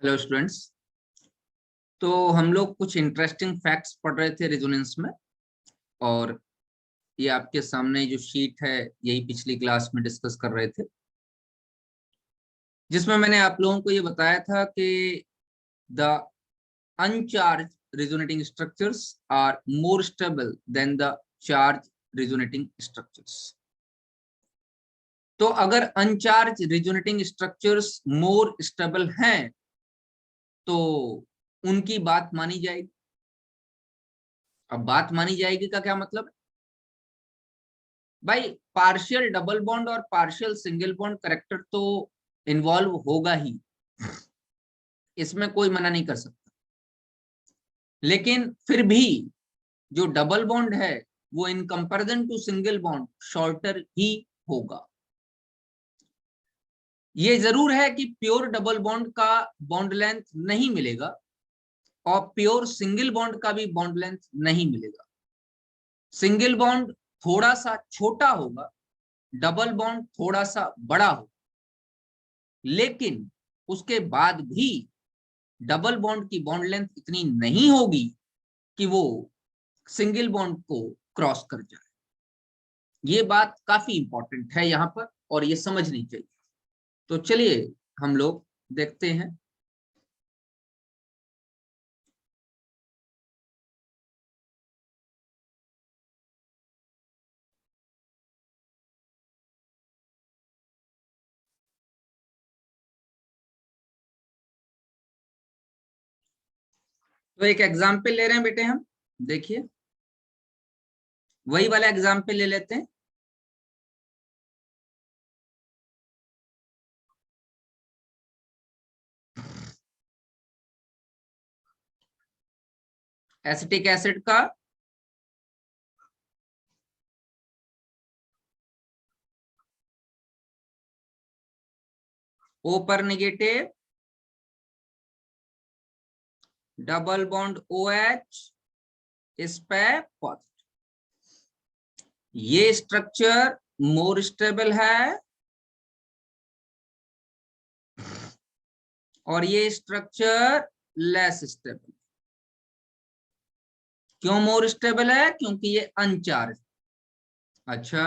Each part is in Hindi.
Hello students. तो हम लोग कुछ इंटरेस्टिंग फैक्ट्स पढ़ रहे थे रेजोनेंस में, और ये आपके सामने जो शीट है यही पिछली क्लास में डिस्कस कर रहे थे, जिसमें मैंने आप लोगों को ये बताया था कि the uncharged resonating structures are more stable than the charged resonating structures. तो अगर uncharged resonating structures more stable हैं तो उनकी बात मानी जाएगी। अब बात मानी जाएगी का क्या मतलब है भाई? पार्शियल डबल बॉन्ड और पार्शियल सिंगल बॉन्ड करेक्टर तो इन्वॉल्व होगा ही, इसमें कोई मना नहीं कर सकता, लेकिन फिर भी जो डबल बॉन्ड है वो in comparison to single bond shorter ही होगा। ये जरूर है कि प्योर डबल बॉन्ड का बॉन्ड लेंथ नहीं मिलेगा और प्योर सिंगल बॉन्ड का भी बॉन्ड लेंथ नहीं मिलेगा। सिंगल बॉन्ड थोड़ा सा छोटा होगा, डबल बॉन्ड थोड़ा सा बड़ा होगा, लेकिन उसके बाद भी डबल बॉन्ड की बॉन्ड लेंथ इतनी नहीं होगी कि वो सिंगल बॉन्ड को क्रॉस कर जाए। ये बात काफी इंपॉर्टेंट है यहाँ पर और ये समझनी चाहिए। तो चलिए हम लोग देखते हैं। तो एक एग्जाम्पल ले रहे हैं बेटे हम, देखिए वही वाला एग्जाम्पल ले लेते हैं। एसिटिक एसिड का O पर नेगेटिव, डबल बॉन्ड OH, इस पे पॉजिटिव। ये स्ट्रक्चर मोर स्टेबल है और ये स्ट्रक्चर लेस स्टेबल। क्यों मोर स्टेबल है? क्योंकि ये अनचार्ज। अच्छा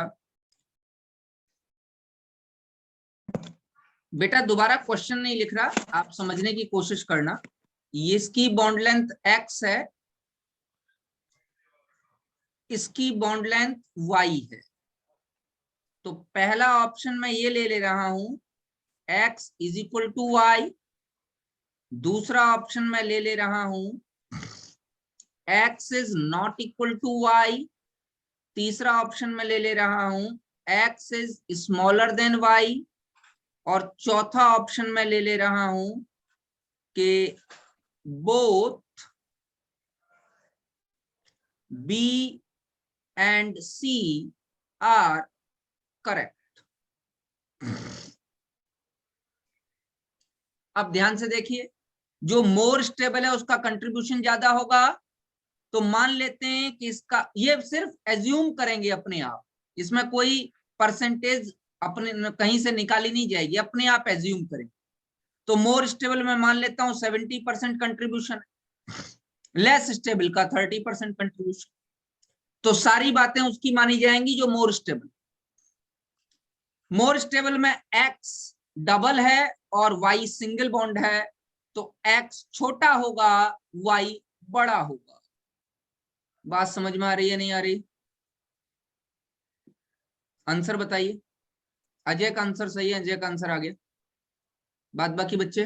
बेटा दोबारा क्वेश्चन नहीं लिख रहा, आप समझने की कोशिश करना। इसकी बॉन्ड लेंथ x है, इसकी बॉन्ड लेंथ y है। तो पहला ऑप्शन मैं ये ले रहा हूं x is equal to y. दूसरा ऑप्शन मैं ले रहा हूं x is not equal to y। तीसरा ऑप्शन मैं ले रहा हूं x is smaller than y। और चौथा ऑप्शन मैं ले रहा हूं कि both B and C are correct. अब ध्यान से देखिए, जो मोर स्टेबल है उसका कंट्रीब्यूशन ज्यादा होगा, तो मान लेते हैं कि इसका, ये सिर्फ एज्यूम करेंगे अपने आप, इसमें कोई परसेंटेज अपने कहीं से निकाली नहीं जाएगी, अपने आप एज्यूम करेंगे। तो मोर स्टेबल में मान लेता हूं 70% कंट्रीब्यूशन, लेस स्टेबल का 30% कंट्रीब्यूशन। तो सारी बातें उसकी मानी जाएंगी जो मोर स्टेबल। मोर स्टेबल में x डबल है और y सिंगल बॉन्ड है, तो x छोटा होगा, y बड़ा होगा। बात समझ में आ रही है नहीं आ रही? आंसर बताइए। अजय का आंसर सही है, अजय का आंसर आ गया। बात बाकी बच्चे,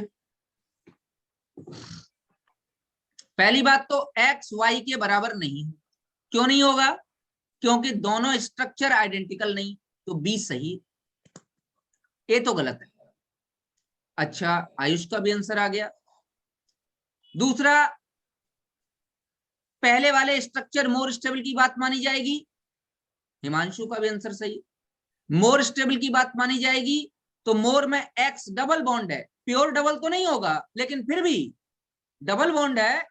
पहली बात तो x y के बराबर नहीं। क्यों नहीं होगा? क्योंकि दोनों स्ट्रक्चर आइडेंटिकल नहीं, तो बी सही, ए तो गलत है। अच्छा आयुष का भी आंसर आ गया। दूसरा, पहले वाले स्ट्रक्चर मोर स्टेबल की बात मानी जाएगी, हिमांशु का भी आंसर सही। मोर स्टेबल की बात मानी जाएगी तो मोर में एक्स डबल बॉन्ड है, प्योर डबल तो नहीं होगा लेकिन फिर भी डबल बॉन्ड है,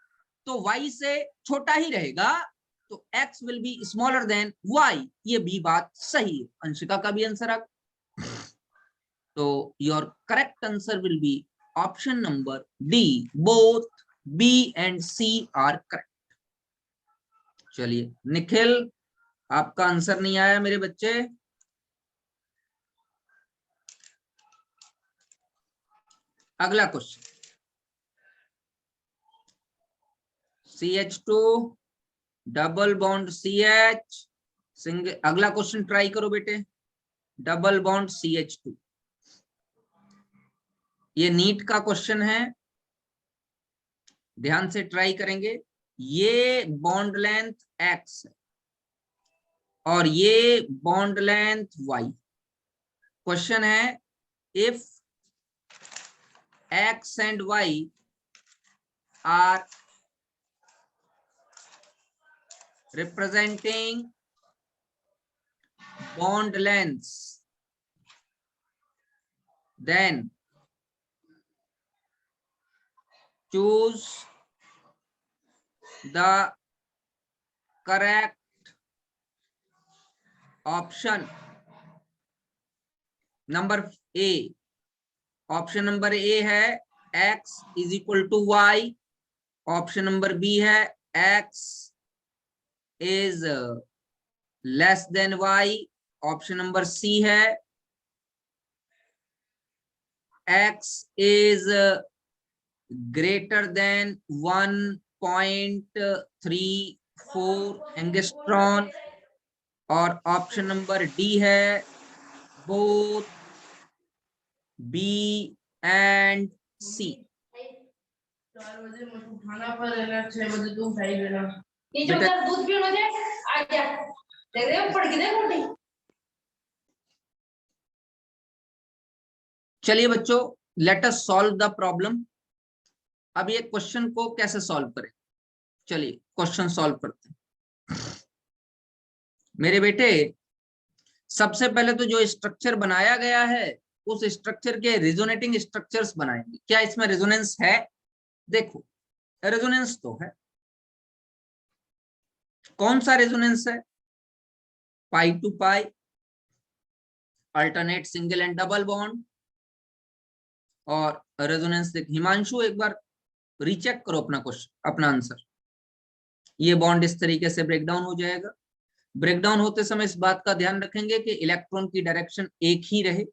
तो वाई से छोटा ही रहेगा, तो x will be smaller than y. ये भी बात सही है। अंशिका का भी आंसर आ, तो your correct answer will be option number D, both B and C are correct. चलिए निखिल, आपका आंसर नहीं आया मेरे बच्चे। अगला question, CH2 double bond CH single. अगला क्वेश्चन ट्राई करो बेटे, डबल बॉन्ड CH2। ये नीट का क्वेश्चन है, ध्यान से ट्राई करेंगे। ये बॉन्ड लेंथ x है और ये बॉन्ड लेंथ y। क्वेश्चन है, if x and y are representing bond lengths, then choose the correct option. Number A, option number A है x is equal to y, option number B है x is less than y, option number C है x is greater than 1.34 angstrom, और ऑप्शन नंबर डी है बोथ बी एंड सी। 4 बजे मुझे उठाना पड़ेगा, 6 बजे तुम उठाई देना। नीचे उधर दूध पीना दे, आ जा। देख रहे हो, पड़ गई देख रोटी। चलिए बच्चों, let us solve the problem. अब ये क्वेश्चन को कैसे सॉल्व करें, चलिए क्वेश्चन सॉल्व करते हैं। मेरे बेटे, सबसे पहले तो जो स्ट्रक्चर बनाया गया है उस स्ट्रक्चर के रेजोनेटिंग स्ट्रक्चर्स बनाएंगे। क्या इसमें रेजोनेंस है? देखो रेजोनेंस तो है। कौन सा रेजोनेंस है? Pi to pi, alternate single and double bond, और रेजोनेंस देख हिमांशु एक बार रीचेक करो अपना क्वेश्चन, अपना आंसर। ये बॉन्ड इस तरीके से ब्रेक डाउन हो जाएगा। ब्रेकडाउन होते समय इस बात का ध्यान रखेंगे कि इलेक्ट्रॉन की डायरेक्शन एक ही रहे।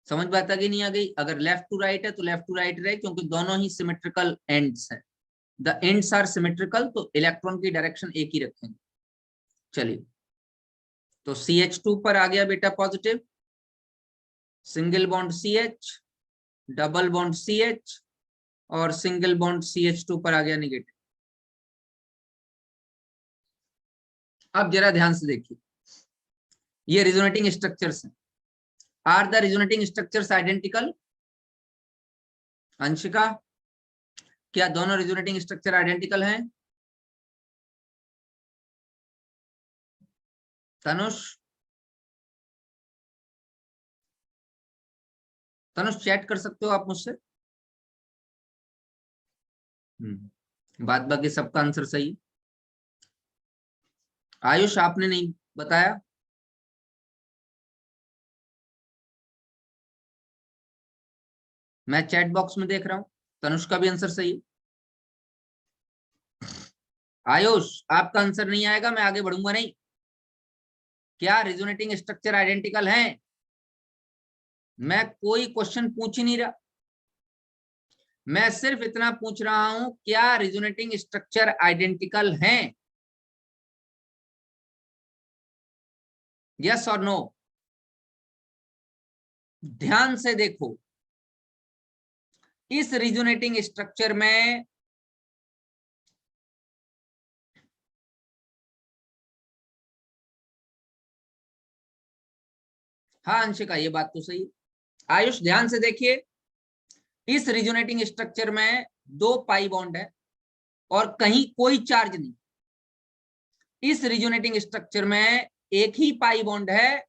समझ बात आ गई नहीं आ गई? अगर लेफ्ट टू राइट है तो लेफ्ट टू राइट रहे, क्योंकि दोनों ही सिमेट्रिकल एंड्स हैं। द एंड्स आर सिमेट्रिकल, तो इलेक्ट्रॉन की डायरेक्शन एक ही रखेंगे। चलिए, तो CH2 पर आ गया बेटा positive, single bond CH, double bond CH, और सिंगल बॉन्ड CH2 पर आ गया निगेटिव। अब जरा ध्यान से देखिए, ये रिजोनेटिंग स्ट्रक्चर्स हैं। Are the resonating structures identical? Anshika, क्या दोनों रिजोनेटिंग स्ट्रक्चर आइडेंटिकल हैं? तनुष, तनुष चैट कर सकते हो आप मुझसे। बात बाकी सबका आंसर सही है। आयुष आपने नहीं बताया। मैं चैट बॉक्स में देख रहा हूं, तनुष का भी आंसर सही है। आयुष, आपका आंसर नहीं आएगा, मैं आगे बढ़ूंगा नहीं। क्या रिजोनेटिंग स्ट्रक्चर आइडेंटिकल हैं? मैं कोई क्वेश्चन पूछ ही नहीं रहा, मैं सिर्फ इतना पूछ रहा हूं, क्या रिजोनेटिंग स्ट्रक्चर आइडेंटिकल हैं? यस और नो? ध्यान से देखो, इस रिजोनेटिंग स्ट्रक्चर में हाँ अंशिका, ये बात तो सही है। आयुष ध्यान से देखिए, इस रिजोनेटिंग स्ट्रक्चर में 2 पाई बॉन्ड है और कहीं कोई चार्ज नहीं। इस रिजोनेटिंग स्ट्रक्चर में एक ही पाई बॉन्ड है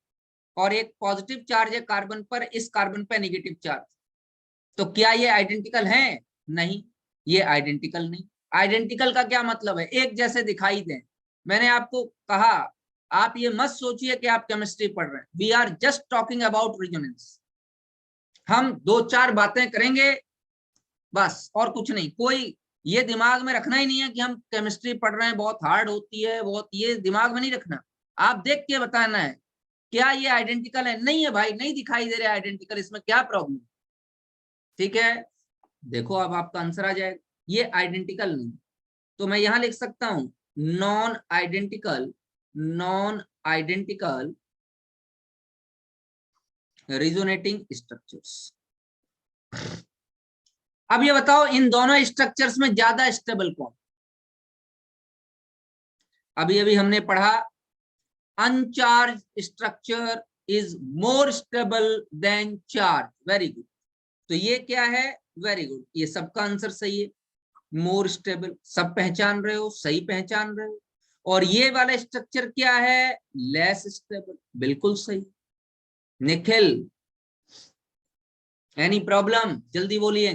और एक पॉजिटिव चार्ज है कार्बन पर, इस कार्बन पर नेगेटिव चार्ज। तो क्या ये आइडेंटिकल है? नहीं, ये आइडेंटिकल नहीं। आइडेंटिकल का क्या मतलब है? एक जैसे दिखाई दें। मैंने आपको कहा, आप ये मत सोचिए कि आप केमिस्ट्री पढ़ रहे हैं। We are just talking about resonance. हम 2-4 बातें करेंगे बस, और कुछ नहीं। कोई ये दिमाग में रखना ही नहीं है कि हम केमिस्ट्री पढ़ रहे हैं, बहुत हार्ड होती है, बहुत, ये दिमाग में नहीं रखना। आप देख के बताना है क्या ये आइडेंटिकल है। नहीं है भाई, नहीं दिखाई दे रहा आइडेंटिकल, इसमें क्या प्रॉब्लम। ठीक है, देखो अब आपका आंसर आ जाएगा, ये आइडेंटिकल नहीं। तो मैं यहां लिख सकता हूं non identical, non identical resonating structures. अब ये बताओ इन दोनों स्ट्रक्चर्स में ज्यादा स्टेबल कौन। अभी अभी हमने पढ़ा अनचार्ज structure is more stable then charge. Very good. तो ये क्या है, वेरी गुड, ये सबका आंसर सही है। मोर स्टेबल सब पहचान रहे हो, सही पहचान रहे हो। और ये वाला स्ट्रक्चर क्या है, लेस स्टेबल, बिल्कुल सही। निखिल एनी प्रॉब्लम, जल्दी बोलिए।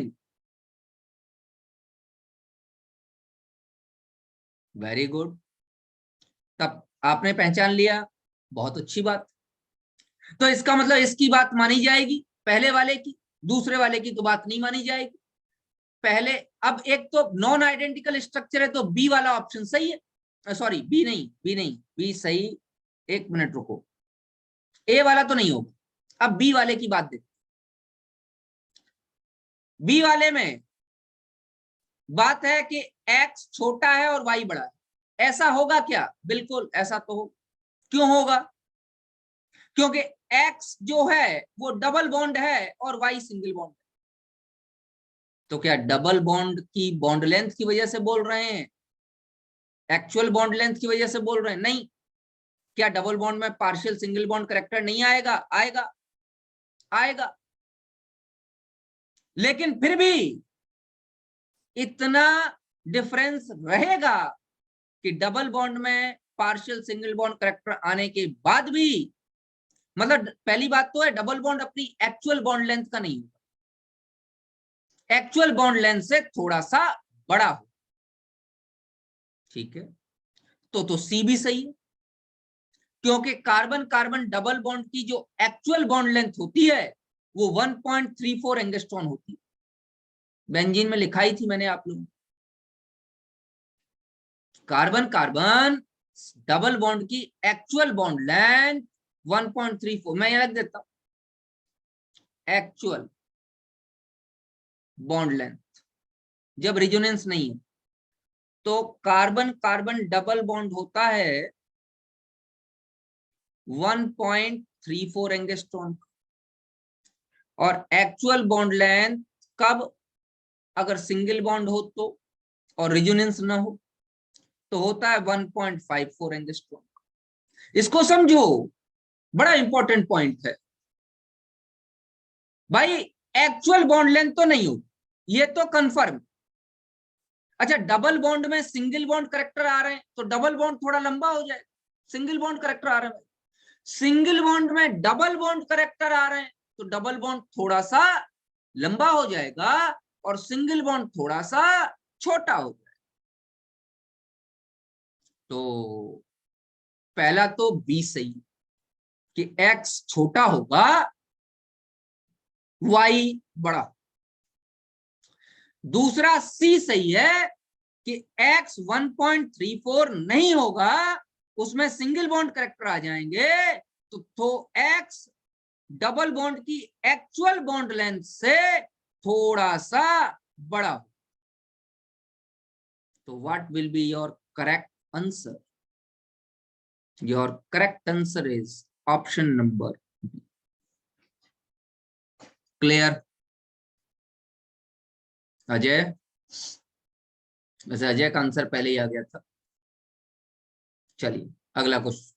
वेरी गुड, तब आपने पहचान लिया, बहुत अच्छी बात। तो इसका मतलब इसकी बात मानी जाएगी पहले वाले की, दूसरे वाले की तो बात नहीं मानी जाएगी। पहले, अब एक तो नॉन आइडेंटिकल स्ट्रक्चर है तो बी वाला ऑप्शन सही है। सॉरी, बी नहीं, बी नहीं, बी सही, एक मिनट रुको, ए वाला तो नहीं होगा। अब बी वाले की बात देखते। बी वाले में बात है कि x छोटा है और y बड़ा है। ऐसा होगा क्या, बिल्कुल ऐसा तो हो। क्यों होगा, क्योंकि x जो है वो डबल बॉन्ड है और y सिंगल बॉन्ड है। तो क्या डबल बॉन्ड की बॉन्ड लेंथ की वजह से बोल रहे हैं, एक्चुअल बॉन्ड लेंथ की वजह से बोल रहे हैं? नहीं। क्या डबल बॉन्ड में पार्शियल सिंगल बॉन्ड करेक्टर नहीं आएगा? आएगा, आएगा। लेकिन फिर भी इतना डिफरेंस रहेगा कि डबल बॉन्ड में पार्शियल सिंगल बॉन्ड करेक्टर आने के बाद भी, मतलब पहली बात तो है डबल बॉन्ड अपनी एक्चुअल बॉन्ड लेंथ का नहीं होगा, एक्चुअल बॉन्ड लेंथ से थोड़ा सा बड़ा हो। ठीक है, तो सी भी सही है, क्योंकि कार्बन कार्बन डबल बॉन्ड की जो एक्चुअल बॉन्ड लेंथ होती है वो 1.34 एंगस्ट्रॉन होती है। बेंजीन में लिखाई थी मैंने आप लोगों, कार्बन कार्बन डबल बॉन्ड की एक्चुअल बॉन्ड लेंथ 1.34। मैं यहां रख देता हूं एक्चुअल बॉन्ड लेंथ, जब रिजोनेंस नहीं है तो कार्बन कार्बन डबल बॉन्ड होता है 1.34 एंगस्ट्रॉन, और एक्चुअल बॉन्ड लेंथ कब, अगर सिंगल बॉन्ड हो तो और रिजोनेंस ना हो तो होता है 1.54 एंगस्ट्रॉन। इसको समझो, बड़ा इंपॉर्टेंट पॉइंट है भाई। एक्चुअल बॉन्ड लेंथ तो नहीं होगी, ये तो कंफर्म। अच्छा, डबल बॉन्ड में सिंगल बॉन्ड करेक्टर आ रहे हैं तो डबल बॉन्ड थोड़ा लंबा हो जाए, सिंगल बॉन्ड करेक्टर आ रहे हैं, सिंगल बॉन्ड में डबल बॉन्ड करेक्टर आ रहे हैं तो डबल बॉन्ड थोड़ा सा लंबा हो जाएगा और सिंगल बॉन्ड थोड़ा सा छोटा हो जाएगा। तो पहला तो बी सही कि x छोटा होगा, y बड़ा। दूसरा सी सही है कि x 1.34 नहीं होगा, उसमें सिंगल बॉन्ड करेक्टर आ जाएंगे तो x डबल बॉन्ड की एक्चुअल बॉन्ड लेंथ से थोड़ा सा बड़ा हो। तो what will be your correct answer? Your correct answer is option number B. Clear? Ajay, वैसे अजय का आंसर पहले ही आ गया था। चलिए अगला क्वेश्चन,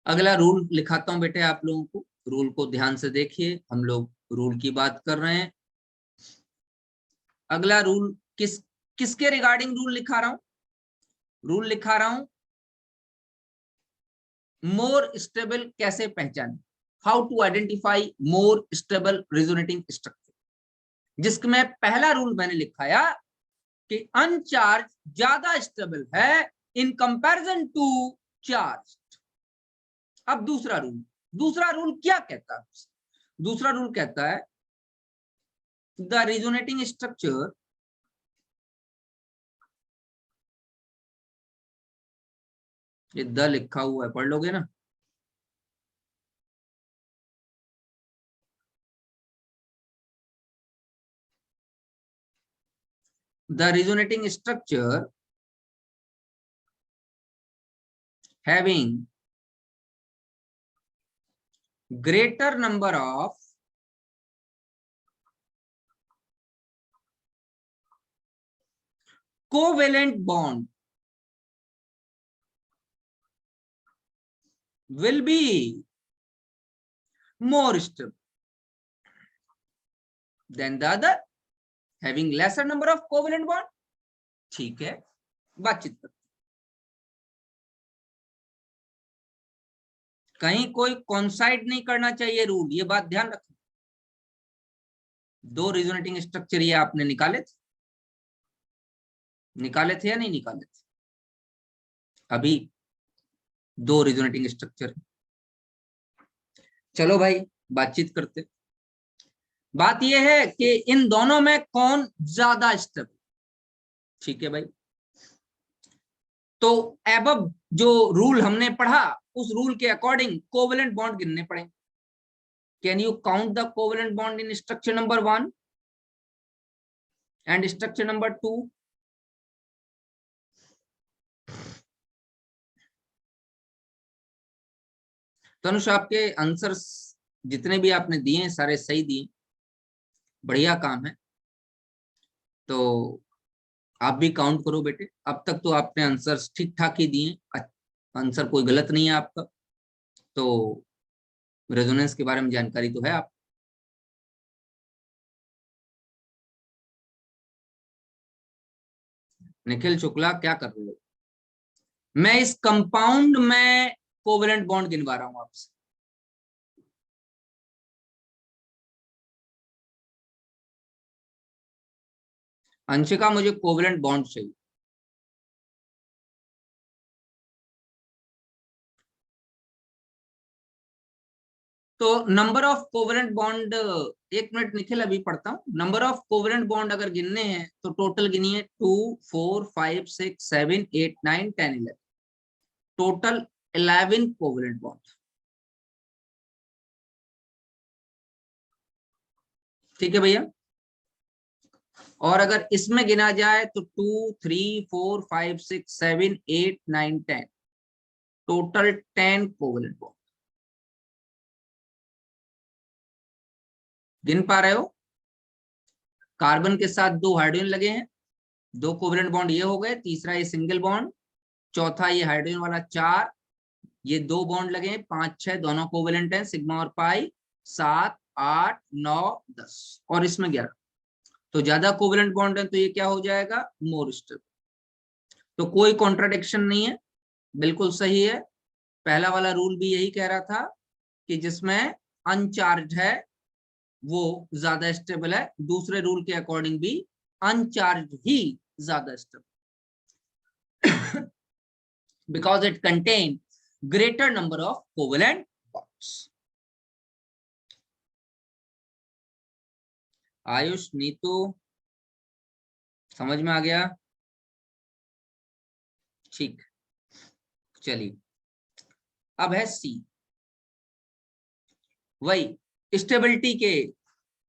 अगला रूल लिखाता हूं बेटे आप लोगों को। रूल को ध्यान से देखिए, हम लोग रूल की बात कर रहे हैं। अगला रूल किसके रिगार्डिंग रूल लिखा रहा हूं? रूल लिखा रहा हूं मोर स्टेबल कैसे पहचाने, how to identify more stable resonating structure, जिसमें पहला रूल मैंने लिखाया कि अनचार्ज ज्यादा स्टेबल है इन कंपैरिजन टू चार्ज। अब दूसरा रूल क्या कहता है? दूसरा रूल कहता है द रिजोनेटिंग स्ट्रक्चर ये द लिखा हुआ है, पढ़ लोगे ना? The resonating structure having greater number of covalent bond will be more stable than the other having lesser number of covalent bond. ठीक है, बातचीत करते, कहीं कोई कॉन्साइड नहीं करना चाहिए रूल, ये बात ध्यान रखना। दो रिजोनेटिंग स्ट्रक्चर ये आपने निकाले थे या नहीं निकाले थे? अभी दो रिजोनेटिंग स्ट्रक्चर। चलो भाई बातचीत करते। बात यह है कि इन दोनों में कौन ज्यादा स्टेबल। ठीक है भाई, तो एबव जो रूल हमने पढ़ा उस रूल के अकॉर्डिंग कोवेलेंट बॉन्ड गिनने पड़ेंगे। Can you count the covalent bond in structure number 1 and structure number 2? Tanush, आपके आंसर्स जितने भी आपने दिए सारे सही दिए, बढ़िया काम है। तो आप भी काउंट करो बेटे, अब तक तो आपने आंसर्स ठीक ठाक ही दिए, आंसर कोई गलत नहीं है आपका, तो रेजोनेंस के बारे में जानकारी तो है आप। निखिल शुक्ला क्या कर रहे हो? मैं इस कंपाउंड में कोवेलेंट बॉन्ड गिनवा रहा हूं आपसे। अंशिका, मुझे कोवेलेंट बॉन्ड चाहिए। तो नंबर ऑफ कोवेलेंट बॉन्ड, एक मिनट निखिल अभी पढ़ता हूं। नंबर ऑफ कोवेलेंट बॉन्ड अगर गिनने हैं तो टोटल गिनिए 2 4 5 6 7 8 9 10 11, टोटल 11 कोवेलेंट बॉन्ड। ठीक है भैया, और अगर इसमें गिना जाए तो 2 3 4 5 6 7 8 9 10, टोटल 10 कोवेलेंट बॉन्ड। गिन पा रहे हो? कार्बन के साथ 2 हाइड्रोजन लगे हैं, 2 कोवेलेंट बॉन्ड ये हो गए, तीसरा ये सिंगल बॉन्ड, चौथा ये हाइड्रोजन वाला 4, ये 2 बॉन्ड लगे हैं 5 6 दोनों कोवेलेंट हैं, सिग्मा और पाई 7 8 9 10, और इसमें 11, तो ज्यादा कोवेलेंट बॉन्ड है तो ये क्या हो जाएगा? More stable. तो कोई कॉन्ट्राडिक्शन नहीं है, बिल्कुल सही है। पहला वाला रूल भी यही कह रहा था कि जिसमें अनचार्ज है वो ज्यादा स्टेबल है, दूसरे रूल के अकॉर्डिंग भी अनचार्ज ही ज्यादा stable because it contain greater number of covalent bonds. Ayush, Neetu, समझ में आ गया? ठीक, चलिए अब है सी। वही स्टेबिलिटी के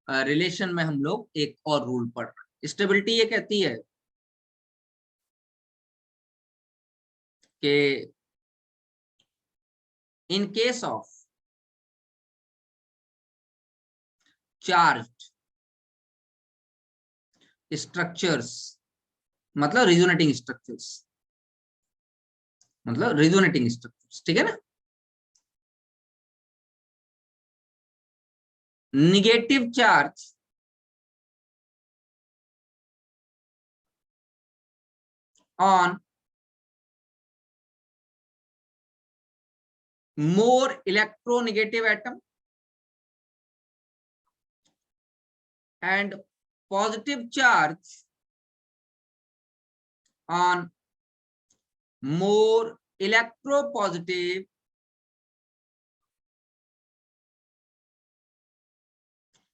रिलेशन में हम लोग एक और रूल पढ़ रहे हैं। स्टेबिलिटी ये कहती है कि in case of charged structures, मतलब रिजोनेटिंग स्ट्रक्चर्स, मतलब रिजोनेटिंग स्ट्रक्चर्स, ठीक है ना? Negative charge on more electronegative atom and positive charge on more electropositive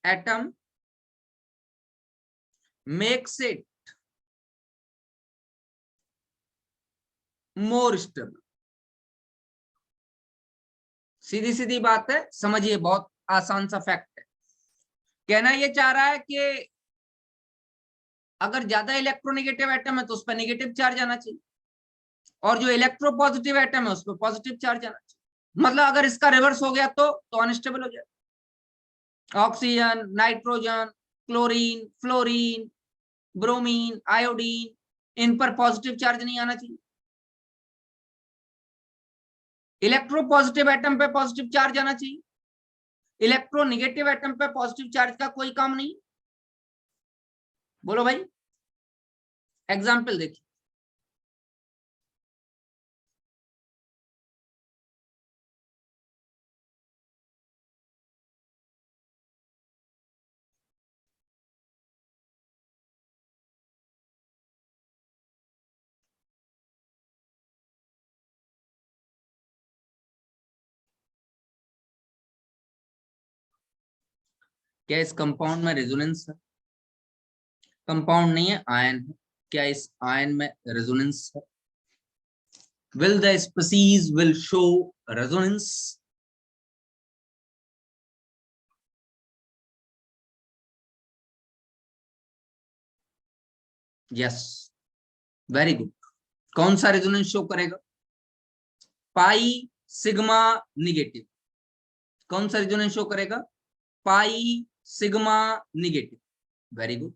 atom makes it more stable. सीधी सीधी बात है, समझिए, बहुत आसान सा फैक्ट है। कहना ये चाह रहा है कि अगर ज्यादा इलेक्ट्रोनेगेटिव एटम है तो उस पर नेगेटिव चार्ज आना चाहिए, और जो इलेक्ट्रोपॉजिटिव एटम है उस पर पॉजिटिव चार्ज आना चाहिए। मतलब अगर इसका रिवर्स हो गया तो अनस्टेबल हो जाए। Oxygen, nitrogen, chlorine, fluorine, bromine, iodine, इन पर पॉजिटिव चार्ज नहीं आना चाहिए। इलेक्ट्रोपॉजिटिव एटम पे पॉजिटिव चार्ज आना चाहिए, इलेक्ट्रोनेगेटिव एटम पे पॉजिटिव चार्ज का कोई काम नहीं। बोलो भाई, एग्जाम्पल देखिए। क्या इस कंपाउंड में रेजोनेंस है? कंपाउंड नहीं है, आयन है। क्या इस आयन में रेजोनेंस है? Will the species will show resonance? Yes, very good. कौन सा रेजोनेंस शो करेगा? Pi sigma negative. कौन सा रेजोनेंस शो करेगा? Pi sigma negative. Very good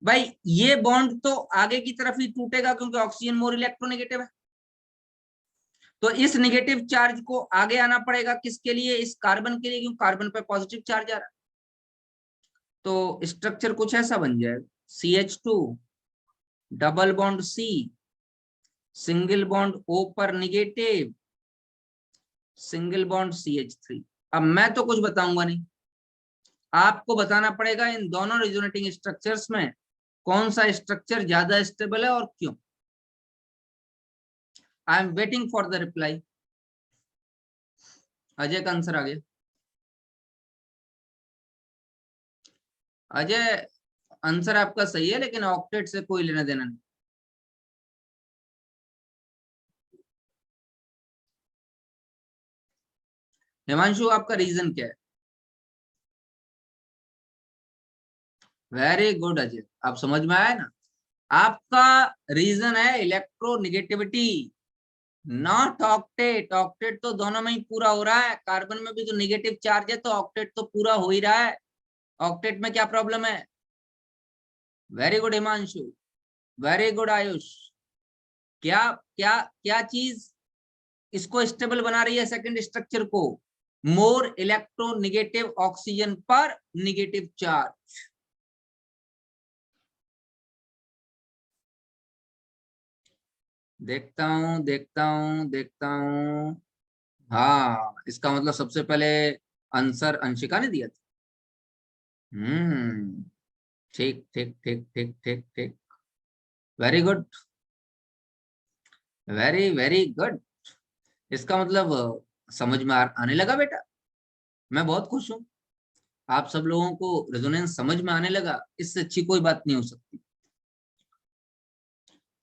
भाई। ये बॉन्ड तो आगे की तरफ ही टूटेगा क्योंकि ऑक्सीजन मोर इलेक्ट्रोनेगेटिव है, तो इस नेगेटिव चार्ज को आगे आना पड़ेगा। किसके लिए? इस कार्बन के लिए, क्योंकि कार्बन पे पॉजिटिव चार्ज आ रहा है। तो स्ट्रक्चर कुछ ऐसा बन जाएगा, CH2 double bond C, single bond O पर निगेटिव, सिंगल बॉन्ड CH3। अब मैं तो कुछ बताऊंगा नहीं, आपको बताना पड़ेगा इन दोनों रेजोनेटिंग स्ट्रक्चर्स में कौन सा स्ट्रक्चर ज्यादा स्टेबल है और क्यों। I am waiting for the reply. Ajay का आंसर आ गया। अजय, आंसर आपका सही है, लेकिन ऑक्टेट से कोई लेना देना नहीं। हिमांशु, आपका रीजन क्या है? वेरी गुड अजय, आप समझ में आया ना। आपका रीजन है इलेक्ट्रोनेगेटिविटी, नॉट ऑक्टेट। ऑक्टेट तो दोनों में ही पूरा हो रहा है, कार्बन में भी तो नेगेटिव चार्ज है, तो ऑक्टेट तो पूरा हो ही रहा है। ऑक्टेट में क्या प्रॉब्लम है? Very good Himanshu, very good Ayush. क्या क्या क्या चीज इसको स्टेबल बना रही है? सेकंड स्ट्रक्चर को, मोर इलेक्ट्रोनेगेटिव ऑक्सीजन पर नेगेटिव चार्ज। देखता हूं देखता हूं देखता हूं। हाँ, इसका मतलब सबसे पहले आंसर अंशिका ने दिया था। ठीक ठीक ठीक ठीक ठीक ठीक। Very good, very very good. इसका मतलब समझ में आने लगा बेटा। मैं बहुत खुश हूं, आप सब लोगों को रेजोनेंस समझ में आने लगा, इससे अच्छी कोई बात नहीं हो सकती।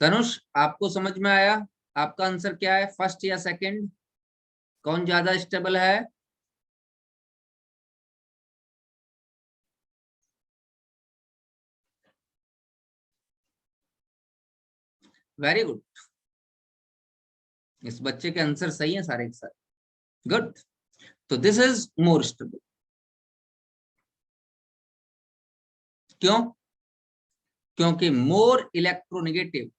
तनुष, आपको समझ में आया? आपका आंसर क्या है, फर्स्ट या सेकंड? कौन ज्यादा स्टेबल है? वेरी गुड, इस बच्चे के आंसर सही है सारे के सारे। गुड। तो दिस इज मोर स्टेबल। क्यों? क्योंकि more electronegative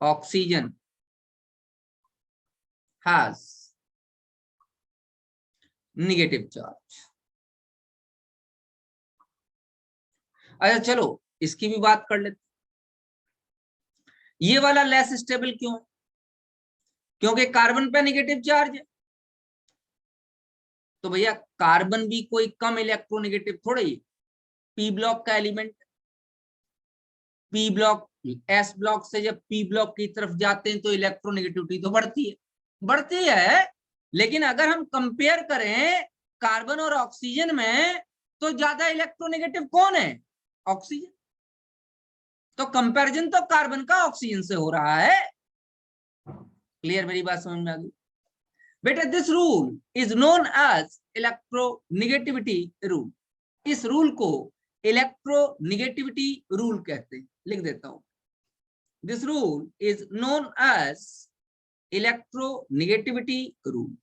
oxygen has negative charge. अच्छा चलो, इसकी भी बात कर लेते। ये वाला लेस स्टेबल क्यों? क्योंकि कार्बन पे नेगेटिव चार्ज है। तो भैया, कार्बन भी कोई कम इलेक्ट्रोनेगेटिव थोड़ा ही, पी ब्लॉक का element. P block, S block से जब पी ब्लॉक की तरफ जाते हैं तो इलेक्ट्रोनेगेटिविटी तो बढ़ती है, बढ़ती है। लेकिन अगर हम कंपेयर करें कार्बन और ऑक्सीजन में तो ज्यादा इलेक्ट्रोनेगेटिव कौन है? ऑक्सीजन। तो कंपैरिजन तो कार्बन का ऑक्सीजन से हो रहा है। क्लियर? मेरी बात समझ में आ गई बेटा? This rule is known as electronegativity rule. इस रूल को इलेक्ट्रोनिगेटिविटी रूल कहते हैं। लिख देता हूं, this rule is known as electronegativity rule.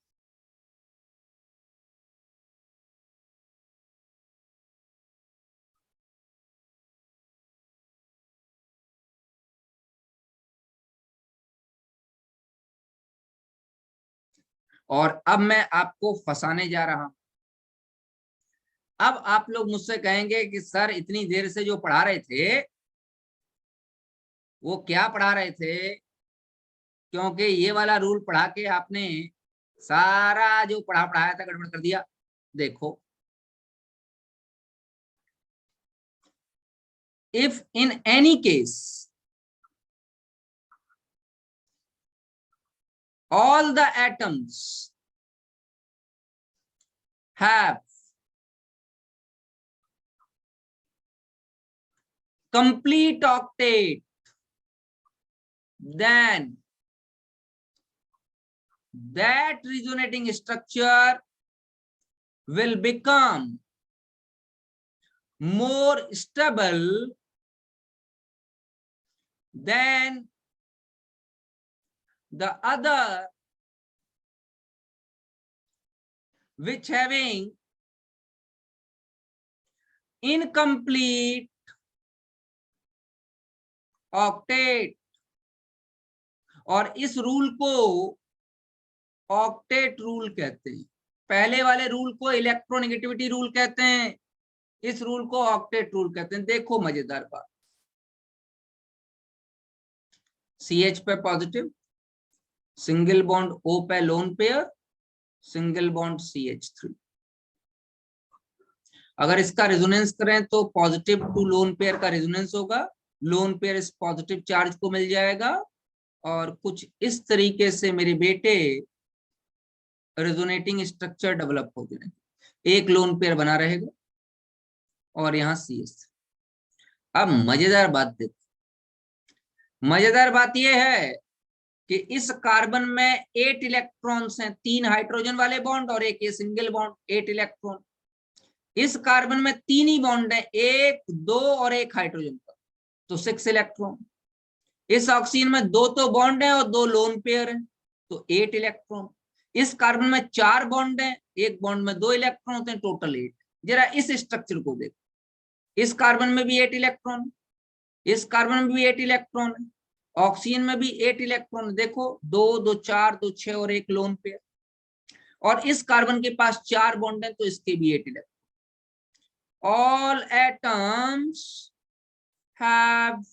और अब मैं आपको फंसाने जा रहा हूं। अब आप लोग मुझसे कहेंगे कि सर इतनी देर से जो पढ़ा रहे थे वो क्या पढ़ा रहे थे? क्योंकि ये वाला रूल पढ़ा के आपने सारा जो पढ़ाया था गड़बड़ कर दिया। देखो, if in any case all the atoms have complete octet, then that resonating structure will become more stable than the other which having incomplete octet। और इस रूल को ऑक्टेट रूल कहते हैं। पहले वाले रूल को इलेक्ट्रोनेगेटिविटी रूल कहते हैं, इस रूल को ऑक्टेट रूल कहते हैं। देखो मजेदार बात, CH पे पॉजिटिव, सिंगल बॉन्ड O पे lone pair, single bond CH3। अगर इसका रेजोनेंस करें तो पॉजिटिव टू लोन पेयर का रेजोनेंस होगा, लोन पेयर इस पॉजिटिव चार्ज को मिल जाएगा और कुछ इस तरीके से मेरे बेटे रेजोनेटिंग स्ट्रक्चर डेवलप हो जाएंगे। एक लोन पेयर बना रहेगा और यहाँ CH। अब मजेदार बात देखो, मजेदार बात यह है कि इस कार्बन में 8 इलेक्ट्रॉन्स हैं, 3 हाइड्रोजन वाले बॉन्ड और एक ये सिंगल बॉन्ड, 8 इलेक्ट्रॉन। इस कार्बन में 3 ही बॉन्ड है, 1, 2 और एक हाइड्रोजन का, तो 6 इलेक्ट्रॉन। इस ऑक्सीजन में 2 तो बॉन्ड है और 2 लोन पेयर है, तो 8 इलेक्ट्रॉन। इस कार्बन में 4 बॉन्ड है, एक बॉन्ड में 2 इलेक्ट्रॉन होते हैं, टोटल 8। जरा इस स्ट्रक्चर को देखो, इस कार्बन में भी 8 इलेक्ट्रॉन, इस कार्बन में भी 8 इलेक्ट्रॉन है, ऑक्सीजन में भी 8 इलेक्ट्रॉन। देखो 2, 2, 4, 2, 6 और एक लोन पेयर। और इस कार्बन के पास 4 बॉन्ड है तो इसके भी 8 electron. All atoms have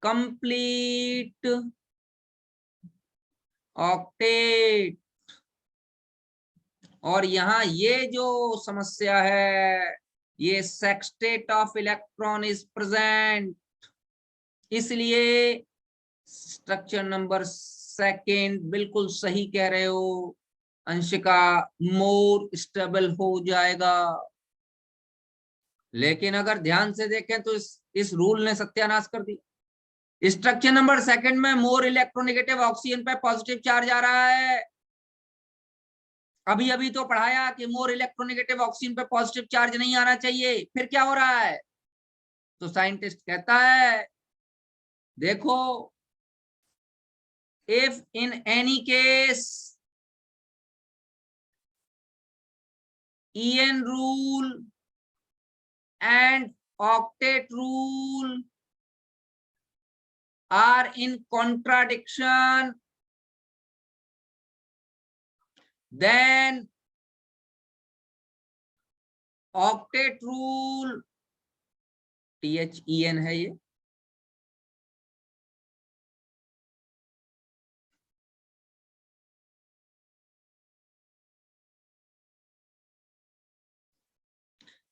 complete octet। और यहाँ ये जो समस्या है, ये sextet of electron is present, इसलिए स्ट्रक्चर नंबर 2 बिल्कुल सही कह रहे हो अंशिका, मोर स्टेबल हो जाएगा। लेकिन अगर ध्यान से देखें तो इस रूल ने सत्यानाश कर दिया। स्ट्रक्चर नंबर 2 में मोर इलेक्ट्रोनेगेटिव ऑक्सीजन पे पॉजिटिव चार्ज आ रहा है। अभी अभी तो पढ़ाया कि मोर इलेक्ट्रोनेगेटिव ऑक्सीजन पे पॉजिटिव चार्ज नहीं आना चाहिए, फिर क्या हो रहा है? तो साइंटिस्ट कहता है देखो, if in any case EN rule and octet rule are in contradiction, then octet rule, THEN है ये,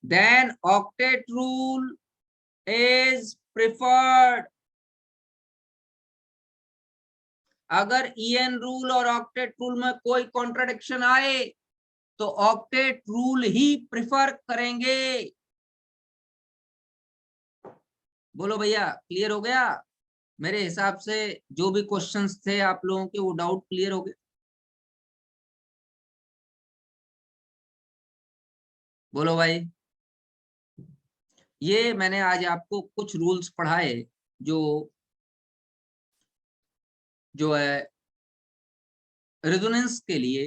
then octet rule is preferred अगर EN रूल और ऑक्टेट रूल में कोई कॉन्ट्राडिक्शन आए तो ऑक्टेट रूल ही प्रिफर करेंगे। बोलो भैया, क्लियर हो गया? मेरे हिसाब से जो भी क्वेश्चंस थे आप लोगों के, वो डाउट क्लियर हो गए। बोलो भाई। ये मैंने आज आपको कुछ रूल्स पढ़ाए जो जो है रेजोनेंस के लिए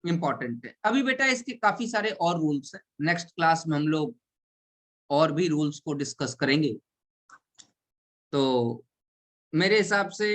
इंपॉर्टेंट है। अभी बेटा इसके काफी सारे और रूल्स हैं, नेक्स्ट क्लास में हम लोग और भी रूल्स को डिस्कस करेंगे। तो मेरे हिसाब से